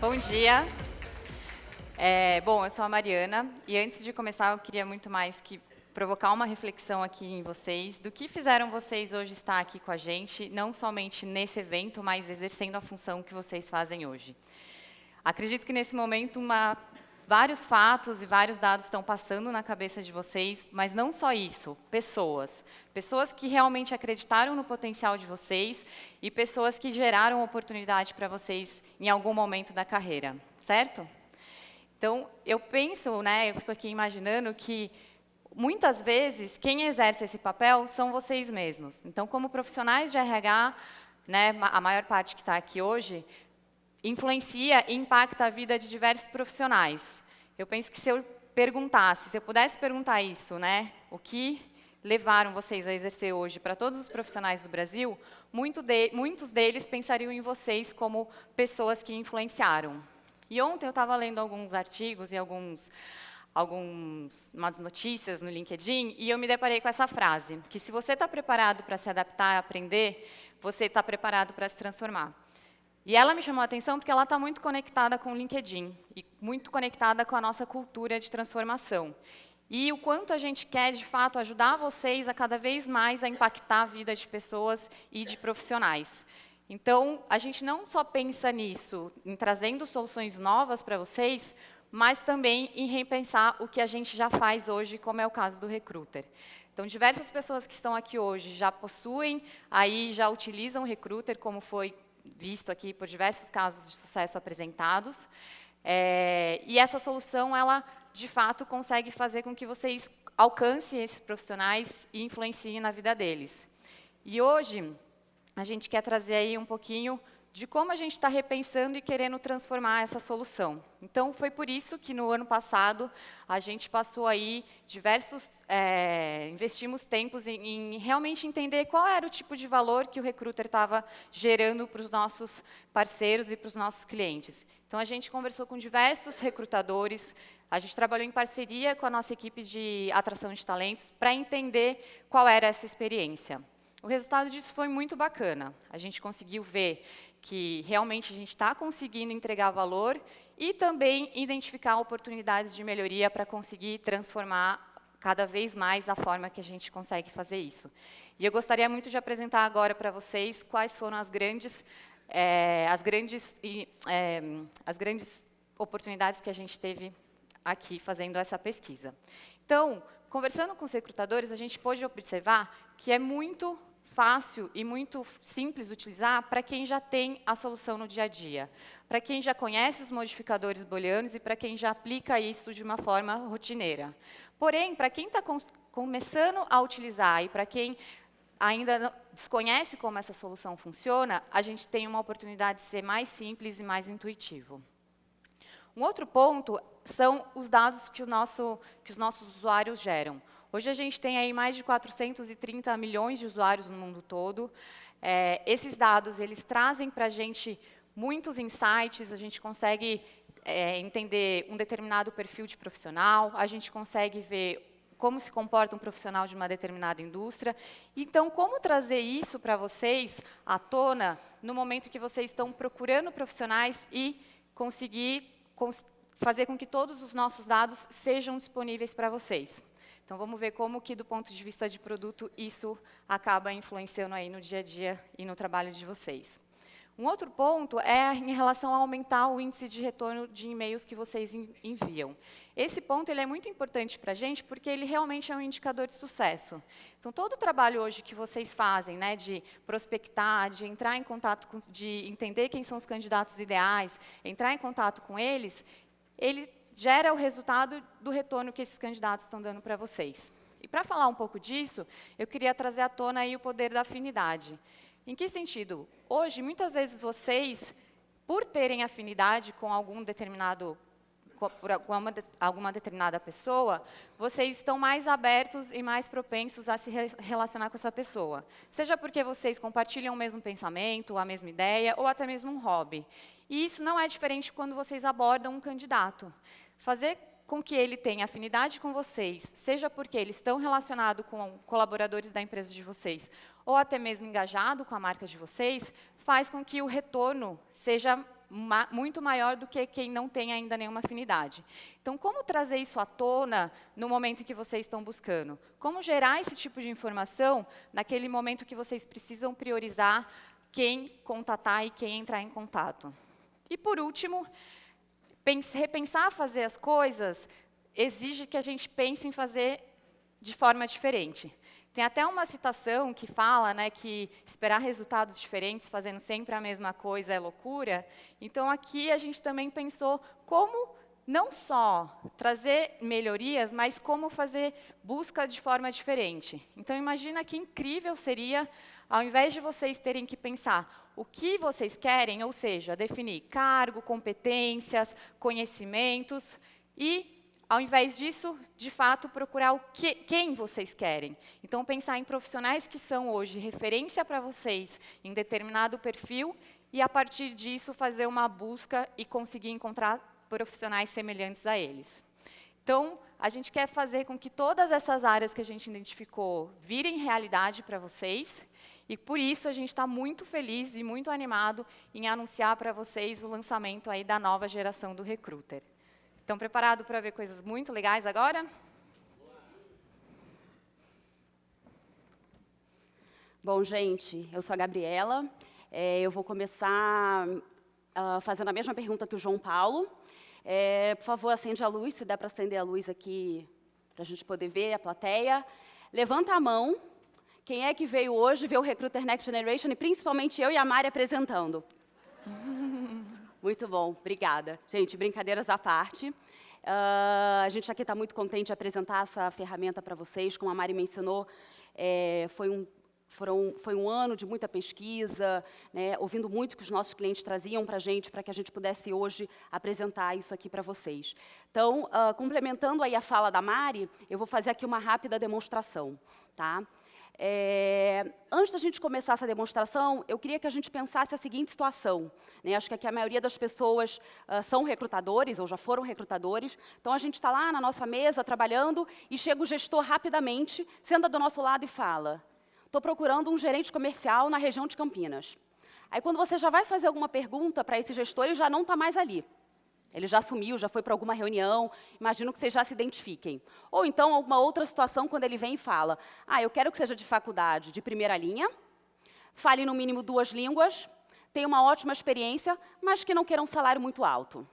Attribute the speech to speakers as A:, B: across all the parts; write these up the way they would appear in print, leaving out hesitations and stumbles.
A: Bom dia. Bom, eu sou a Mariana e antes de começar eu queria muito mais que provocar uma reflexão aqui em vocês do que fizeram vocês hoje estar aqui com a gente, não somente nesse evento, mas exercendo a função que vocês fazem hoje. Acredito que nesse momento vários fatos e vários dados estão passando na cabeça de vocês, mas não só isso, pessoas. Pessoas que realmente acreditaram no potencial de vocês e pessoas que geraram oportunidade para vocês em algum momento da carreira, certo? Então, eu penso, eu fico aqui imaginando que muitas vezes quem exerce esse papel são vocês mesmos. Então, como profissionais de RH, a maior parte que está aqui hoje, influencia e impacta a vida de diversos profissionais. Eu penso que se eu pudesse perguntar isso, o que levaram vocês a exercer hoje para todos os profissionais do Brasil, muitos deles pensariam em vocês como pessoas que influenciaram. E ontem eu estava lendo alguns artigos e umas notícias no LinkedIn e eu me deparei com essa frase, que se você está preparado para se adaptar e aprender, você está preparado para se transformar. E ela me chamou a atenção porque ela está muito conectada com o LinkedIn e muito conectada com a nossa cultura de transformação. E o quanto a gente quer, de fato, ajudar vocês a cada vez mais a impactar a vida de pessoas e de profissionais. Então, a gente não só pensa nisso, em trazendo soluções novas para vocês, mas também em repensar o que a gente já faz hoje, como é o caso do Recruiter. Então, diversas pessoas que estão aqui hoje já possuem, já utilizam o Recruiter, como foi visto aqui por diversos casos de sucesso apresentados. E essa solução, ela, de fato, consegue fazer com que vocês alcancem esses profissionais e influenciem na vida deles. E hoje, a gente quer trazer aí um pouquinho de como a gente está repensando e querendo transformar essa solução. Então, foi por isso que no ano passado a gente passou aí investimos tempos em realmente entender qual era o tipo de valor que o Recruiter estava gerando para os nossos parceiros e para os nossos clientes. Então, a gente conversou com diversos recrutadores, a gente trabalhou em parceria com a nossa equipe de atração de talentos para entender qual era essa experiência. O resultado disso foi muito bacana. A gente conseguiu ver que realmente a gente está conseguindo entregar valor e também identificar oportunidades de melhoria para conseguir transformar cada vez mais a forma que a gente consegue fazer isso. E eu gostaria muito de apresentar agora para vocês quais foram as grandes oportunidades que a gente teve aqui fazendo essa pesquisa. Então, conversando com os recrutadores, a gente pôde observar que é muito fácil e muito simples de utilizar para quem já tem a solução no dia a dia, para quem já conhece os modificadores booleanos e para quem já aplica isso de uma forma rotineira. Porém, para quem está começando a utilizar e para quem ainda desconhece como essa solução funciona, a gente tem uma oportunidade de ser mais simples e mais intuitivo. Um outro ponto são os dados que os nossos usuários geram. Hoje a gente tem aí mais de 430 milhões de usuários no mundo todo. Esses dados, eles trazem para a gente muitos insights, a gente consegue entender um determinado perfil de profissional, a gente consegue ver como se comporta um profissional de uma determinada indústria. Então, como trazer isso para vocês à tona no momento que vocês estão procurando profissionais e conseguir fazer com que todos os nossos dados sejam disponíveis para vocês. Então, vamos ver como que, do ponto de vista de produto, isso acaba influenciando aí no dia a dia e no trabalho de vocês. Um outro ponto é em relação a aumentar o índice de retorno de e-mails que vocês enviam. Esse ponto ele é muito importante para a gente, porque ele realmente é um indicador de sucesso. Então, todo o trabalho hoje que vocês fazem, de prospectar, de entrar em contato, de entender quem são os candidatos ideais, entrar em contato com eles, ele gera o resultado do retorno que esses candidatos estão dando para vocês. E para falar um pouco disso, eu queria trazer à tona aí o poder da afinidade. Em que sentido? Hoje, muitas vezes vocês, por terem afinidade com alguma determinada pessoa, vocês estão mais abertos e mais propensos a se relacionar com essa pessoa. Seja porque vocês compartilham o mesmo pensamento, a mesma ideia, ou até mesmo um hobby. E isso não é diferente quando vocês abordam um candidato. Fazer com que ele tenha afinidade com vocês, seja porque eles estão relacionados com colaboradores da empresa de vocês, ou até mesmo engajado com a marca de vocês, faz com que o retorno seja muito maior do que quem não tem ainda nenhuma afinidade. Então, como trazer isso à tona no momento que vocês estão buscando? Como gerar esse tipo de informação naquele momento que vocês precisam priorizar quem contatar e quem entrar em contato? E, por último, repensar fazer as coisas exige que a gente pense em fazer de forma diferente. Tem até uma citação que fala, né, que esperar resultados diferentes fazendo sempre a mesma coisa é loucura. Então, aqui a gente também pensou como não só trazer melhorias, mas como fazer busca de forma diferente. Então, imagina que incrível seria, ao invés de vocês terem que pensar o que vocês querem, ou seja, definir cargo, competências, conhecimentos, e ao invés disso, de fato, procurar quem vocês querem. Então, pensar em profissionais que são hoje referência para vocês em determinado perfil e, a partir disso, fazer uma busca e conseguir encontrar profissionais semelhantes a eles. Então, a gente quer fazer com que todas essas áreas que a gente identificou virem realidade para vocês, e por isso a gente está muito feliz e muito animado em anunciar para vocês o lançamento aí da nova geração do Recruiter. Estão preparados para ver coisas muito legais agora?
B: Bom, gente, eu sou a Gabriela. Eu vou começar fazendo a mesma pergunta que o João Paulo. Por favor, acende a luz, se der para acender a luz aqui, para a gente poder ver a plateia. Levanta a mão. Quem é que veio hoje ver o Recruiter Next Generation, e principalmente eu e a Mari apresentando? Muito bom, obrigada. Gente, brincadeiras à parte. A gente aqui está muito contente de apresentar essa ferramenta para vocês. Como a Mari mencionou, foi um ano de muita pesquisa, né, ouvindo muito que os nossos clientes traziam para a gente pudesse hoje apresentar isso aqui para vocês. Então, complementando aí a fala da Mari, eu vou fazer aqui uma rápida demonstração, tá? Antes da gente começar essa demonstração, eu queria que a gente pensasse a seguinte situação, né? Acho que aqui a maioria das pessoas são recrutadores, ou já foram recrutadores. Então, a gente está lá na nossa mesa, trabalhando, e chega o gestor rapidamente, senta do nosso lado e fala: estou procurando um gerente comercial na região de Campinas. Aí, quando você já vai fazer alguma pergunta para esse gestor, ele já não está mais ali. Ele já sumiu, já foi para alguma reunião, imagino que vocês já se identifiquem. Ou então, alguma outra situação, quando ele vem e fala: eu quero que seja de faculdade de primeira linha, fale no mínimo 2 línguas, tenha uma ótima experiência, mas que não queira um salário muito alto.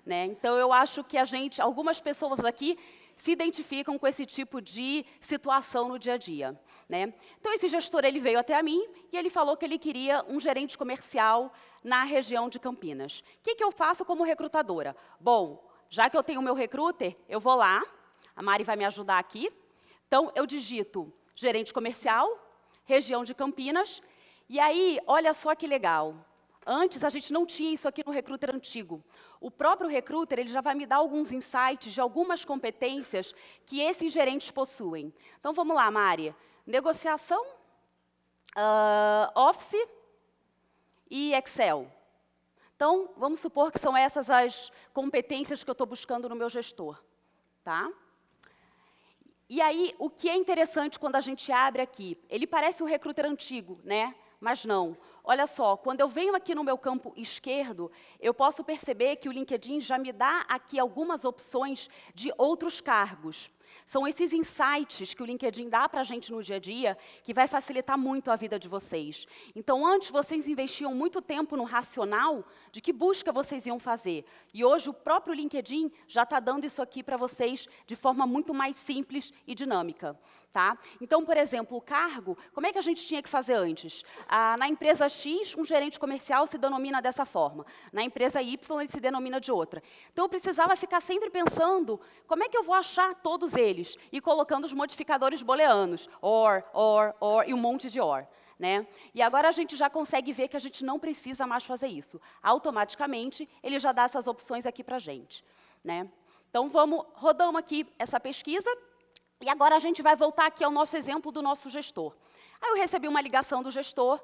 B: Né? Então, eu acho que algumas pessoas aqui se identificam com esse tipo de situação no dia a dia. Né? Então, esse gestor ele veio até a mim e ele falou que ele queria um gerente comercial na região de Campinas. O que eu faço como recrutadora? Bom, já que eu tenho o meu recruiter, eu vou lá, a Mari vai me ajudar aqui. Então, eu digito gerente comercial, região de Campinas, e aí, olha só que legal. Antes, a gente não tinha isso aqui no recruiter antigo. O próprio recruiter ele já vai me dar alguns insights de algumas competências que esses gerentes possuem. Então, vamos lá, Mari. Negociação, Office e Excel. Então, vamos supor que são essas as competências que eu estou buscando no meu gestor. Tá? E aí, o que é interessante quando a gente abre aqui? Ele parece um recruiter antigo, né? Mas não. Olha só, quando eu venho aqui no meu campo esquerdo, eu posso perceber que o LinkedIn já me dá aqui algumas opções de outros cargos. São esses insights que o LinkedIn dá para a gente no dia a dia que vai facilitar muito a vida de vocês. Então, antes vocês investiam muito tempo no racional de que busca vocês iam fazer. E hoje o próprio LinkedIn já está dando isso aqui para vocês de forma muito mais simples e dinâmica. Tá? Então, por exemplo, o cargo, como é que a gente tinha que fazer antes? Na empresa X, um gerente comercial se denomina dessa forma. Na empresa Y, ele se denomina de outra. Então, eu precisava ficar sempre pensando como é que eu vou achar todos eles e colocando os modificadores booleanos, or, e um monte de or. Né? E agora a gente já consegue ver que a gente não precisa mais fazer isso. Automaticamente, ele já dá essas opções aqui para a gente. Né? Então, rodamos aqui essa pesquisa. E agora a gente vai voltar aqui ao nosso exemplo do nosso gestor. Aí eu recebi uma ligação do gestor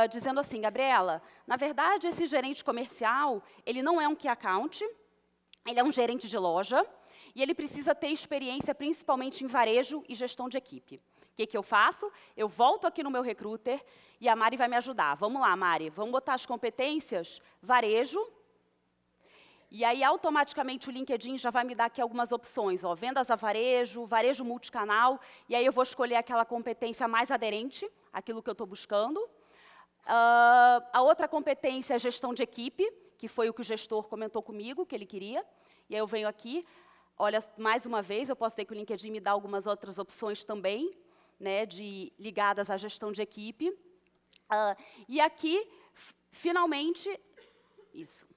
B: dizendo assim: Gabriela, na verdade, esse gerente comercial, ele não é um key account, ele é um gerente de loja, e ele precisa ter experiência principalmente em varejo e gestão de equipe. O que eu faço? Eu volto aqui no meu recruiter e a Mari vai me ajudar. Vamos lá, Mari, vamos botar as competências, varejo. E aí, automaticamente, o LinkedIn já vai me dar aqui algumas opções. Ó, vendas a varejo, varejo multicanal. E aí, eu vou escolher aquela competência mais aderente àquilo que eu estou buscando. A outra competência é gestão de equipe, que foi o que o gestor comentou comigo, que ele queria. E aí, eu venho aqui. Olha, mais uma vez, eu posso ver que o LinkedIn me dá algumas outras opções também, né, ligadas à gestão de equipe. E aqui, finalmente, isso.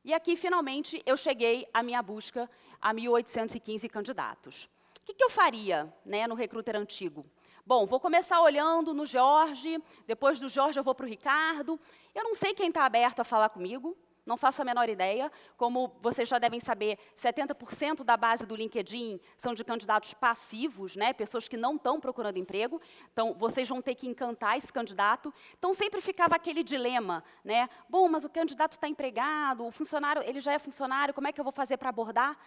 B: E aqui, finalmente, eu cheguei à minha busca a 1.815 candidatos. O que eu faria, né, no recruiter antigo? Bom, vou começar olhando no Jorge, depois do Jorge eu vou para o Ricardo. Eu não sei quem está aberto a falar comigo, não faço a menor ideia. Como vocês já devem saber, 70% da base do LinkedIn são de candidatos passivos, né, pessoas que não estão procurando emprego. Então, vocês vão ter que encantar esse candidato. Então, sempre ficava aquele dilema, né? Bom, mas o candidato está empregado, o funcionário, ele já é funcionário, como é que eu vou fazer para abordar?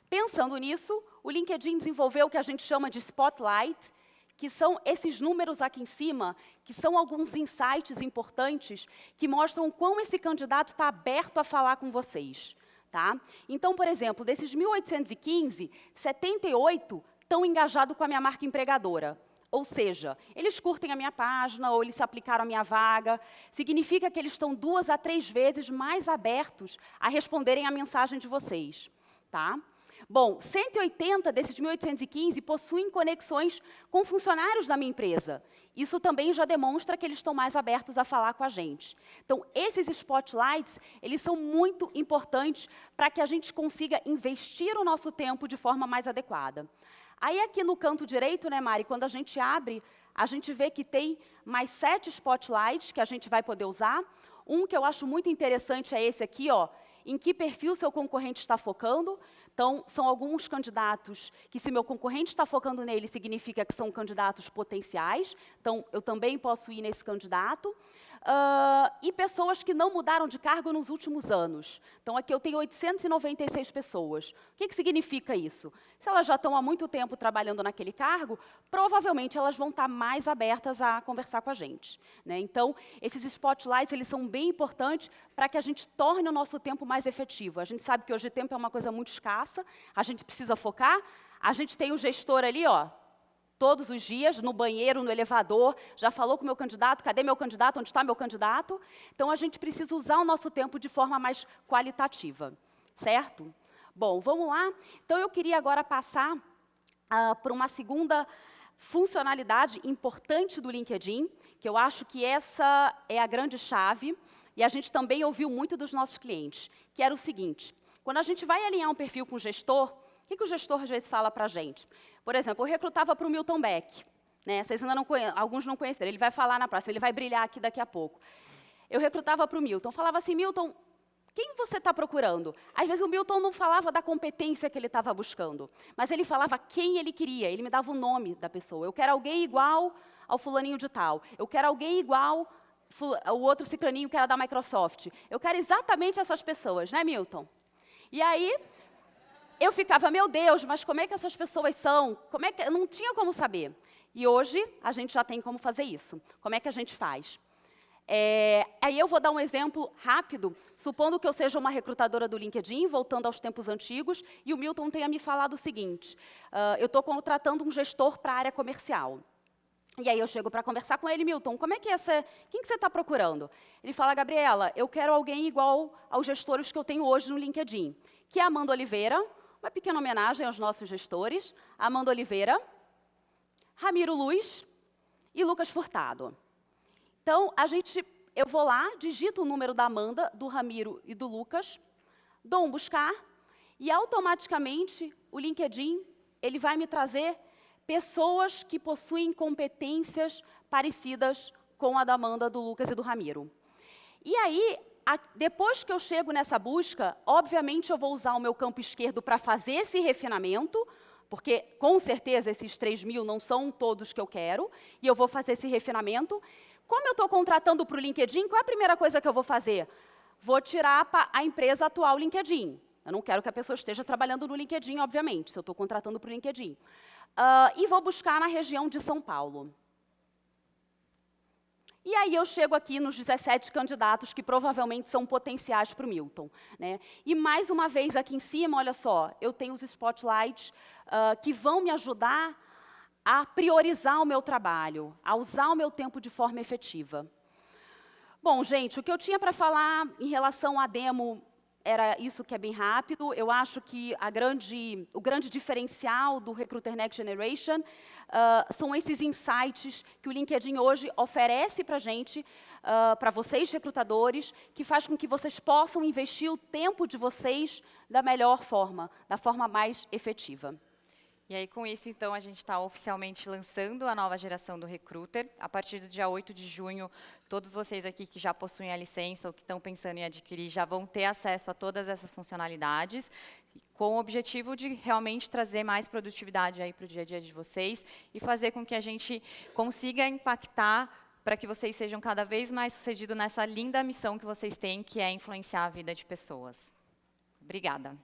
B: Pensando nisso, o LinkedIn desenvolveu o que a gente chama de Spotlight, que são esses números aqui em cima, que são alguns insights importantes que mostram quão esse candidato está aberto a falar com vocês. Tá? Então, por exemplo, desses 1.815, 78 estão engajados com a minha marca empregadora. Ou seja, eles curtem a minha página ou eles se aplicaram à minha vaga. Significa que eles estão 2 a 3 vezes mais abertos a responderem a mensagem de vocês. Tá? Bom, 180 desses 1.815 possuem conexões com funcionários da minha empresa. Isso também já demonstra que eles estão mais abertos a falar com a gente. Então, esses spotlights, eles são muito importantes para que a gente consiga investir o nosso tempo de forma mais adequada. Aí, aqui no canto direito, né, Mari, quando a gente abre, a gente vê que tem mais 7 spotlights que a gente vai poder usar. Um que eu acho muito interessante é esse aqui, ó. Em que perfil seu concorrente está focando? Então, são alguns candidatos que, se meu concorrente está focando nele, significa que são candidatos potenciais. Então, eu também posso ir nesse candidato. E pessoas que não mudaram de cargo nos últimos anos. Então, aqui eu tenho 896 pessoas. O que significa isso? Se elas já estão há muito tempo trabalhando naquele cargo, provavelmente elas vão estar mais abertas a conversar com a gente. Né? Então, esses spotlights, eles são bem importantes para que a gente torne o nosso tempo mais efetivo. A gente sabe que hoje o tempo é uma coisa muito escassa, a gente precisa focar. A gente tem o gestor ali, ó, todos os dias, no banheiro, no elevador, já falou com o meu candidato, cadê meu candidato, onde está meu candidato? Então, a gente precisa usar o nosso tempo de forma mais qualitativa, certo? Bom, vamos lá. Então, eu queria agora passar para uma segunda funcionalidade importante do LinkedIn, que eu acho que essa é a grande chave, e a gente também ouviu muito dos nossos clientes, que era o seguinte: quando a gente vai alinhar um perfil com o gestor, o que o gestor às vezes fala para a gente? Por exemplo, eu recrutava para o Milton Beck. Né? Vocês ainda não conhecem, alguns não conheceram. Ele vai falar na próxima, ele vai brilhar aqui daqui a pouco. Eu recrutava para o Milton. Falava assim, Milton, quem você está procurando? Às vezes o Milton não falava da competência que ele estava buscando, mas ele falava quem ele queria. Ele me dava o nome da pessoa. Eu quero alguém igual ao fulaninho de tal. Eu quero alguém igual ao outro ciclaninho que era da Microsoft. Eu quero exatamente essas pessoas, né, Milton? E aí eu ficava, meu Deus, mas como é que essas pessoas são? Como é que... Eu não tinha como saber. E hoje, a gente já tem como fazer isso. Como é que a gente faz? Aí eu vou dar um exemplo rápido, supondo que eu seja uma recrutadora do LinkedIn, voltando aos tempos antigos, e o Milton tenha me falado o seguinte, eu estou contratando um gestor para a área comercial. E aí eu chego para conversar com ele, Milton, como é que é quem que você está procurando? Ele fala, Gabriela, eu quero alguém igual aos gestores que eu tenho hoje no LinkedIn, que é a Amanda Oliveira, uma pequena homenagem aos nossos gestores, Amanda Oliveira, Ramiro Luz e Lucas Furtado. Então, eu vou lá, digito o número da Amanda, do Ramiro e do Lucas, dou um buscar, e automaticamente o LinkedIn ele vai me trazer pessoas que possuem competências parecidas com a da Amanda, do Lucas e do Ramiro. E aí, depois que eu chego nessa busca, obviamente eu vou usar o meu campo esquerdo para fazer esse refinamento, porque, com certeza, esses 3.000 não são todos que eu quero, e eu vou fazer esse refinamento. Como eu estou contratando para o LinkedIn, qual é a primeira coisa que eu vou fazer? Vou tirar a empresa atual LinkedIn. Eu não quero que a pessoa esteja trabalhando no LinkedIn, obviamente, se eu estou contratando para o LinkedIn. e vou buscar na região de São Paulo. E aí eu chego aqui nos 17 candidatos que provavelmente são potenciais para o Milton, né? E mais uma vez aqui em cima, olha só, eu tenho os spotlights que vão me ajudar a priorizar o meu trabalho, a usar o meu tempo de forma efetiva. Bom, gente, o que eu tinha para falar em relação à demo era isso, que é bem rápido. Eu acho que o grande diferencial do Recruiter Next Generation são esses insights que o LinkedIn hoje oferece para a gente, para vocês recrutadores, que faz com que vocês possam investir o tempo de vocês da melhor forma, da forma mais efetiva.
A: E aí, com isso, então, a gente está oficialmente lançando a nova geração do Recruiter. A partir do dia 8 de junho, todos vocês aqui que já possuem a licença ou que estão pensando em adquirir já vão ter acesso a todas essas funcionalidades, com o objetivo de realmente trazer mais produtividade aí para o dia a dia de vocês e fazer com que a gente consiga impactar para que vocês sejam cada vez mais sucedidos nessa linda missão que vocês têm, que é influenciar a vida de pessoas. Obrigada.